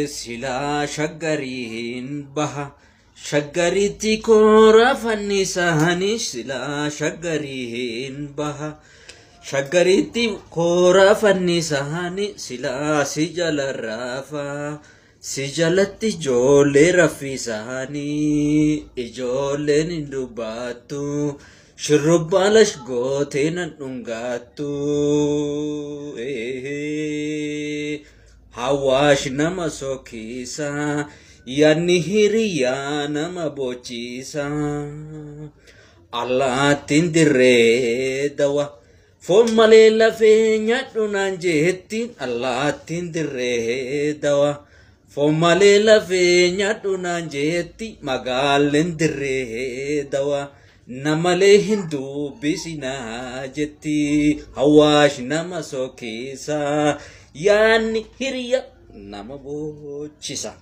sila shaggarin baha shaggaritti kora fannisahani sila shaggarin baha shaggaritti kora fannisahani sila si jala rafa si jalatti ijoollee raffisahani ijoolleen hin dubbattu shurrubbaalash gootee nan dhungaattu Hawash nama sokisa yani hiriya nama bochisa Allah tindire dawa fomale la fenya dunanjetti Allah tindire dawa fomale la fenya dunanjetti magalendire dawa namale hindu bisina jetti Hawash nama sokisa Yani hiriya nama bochisa.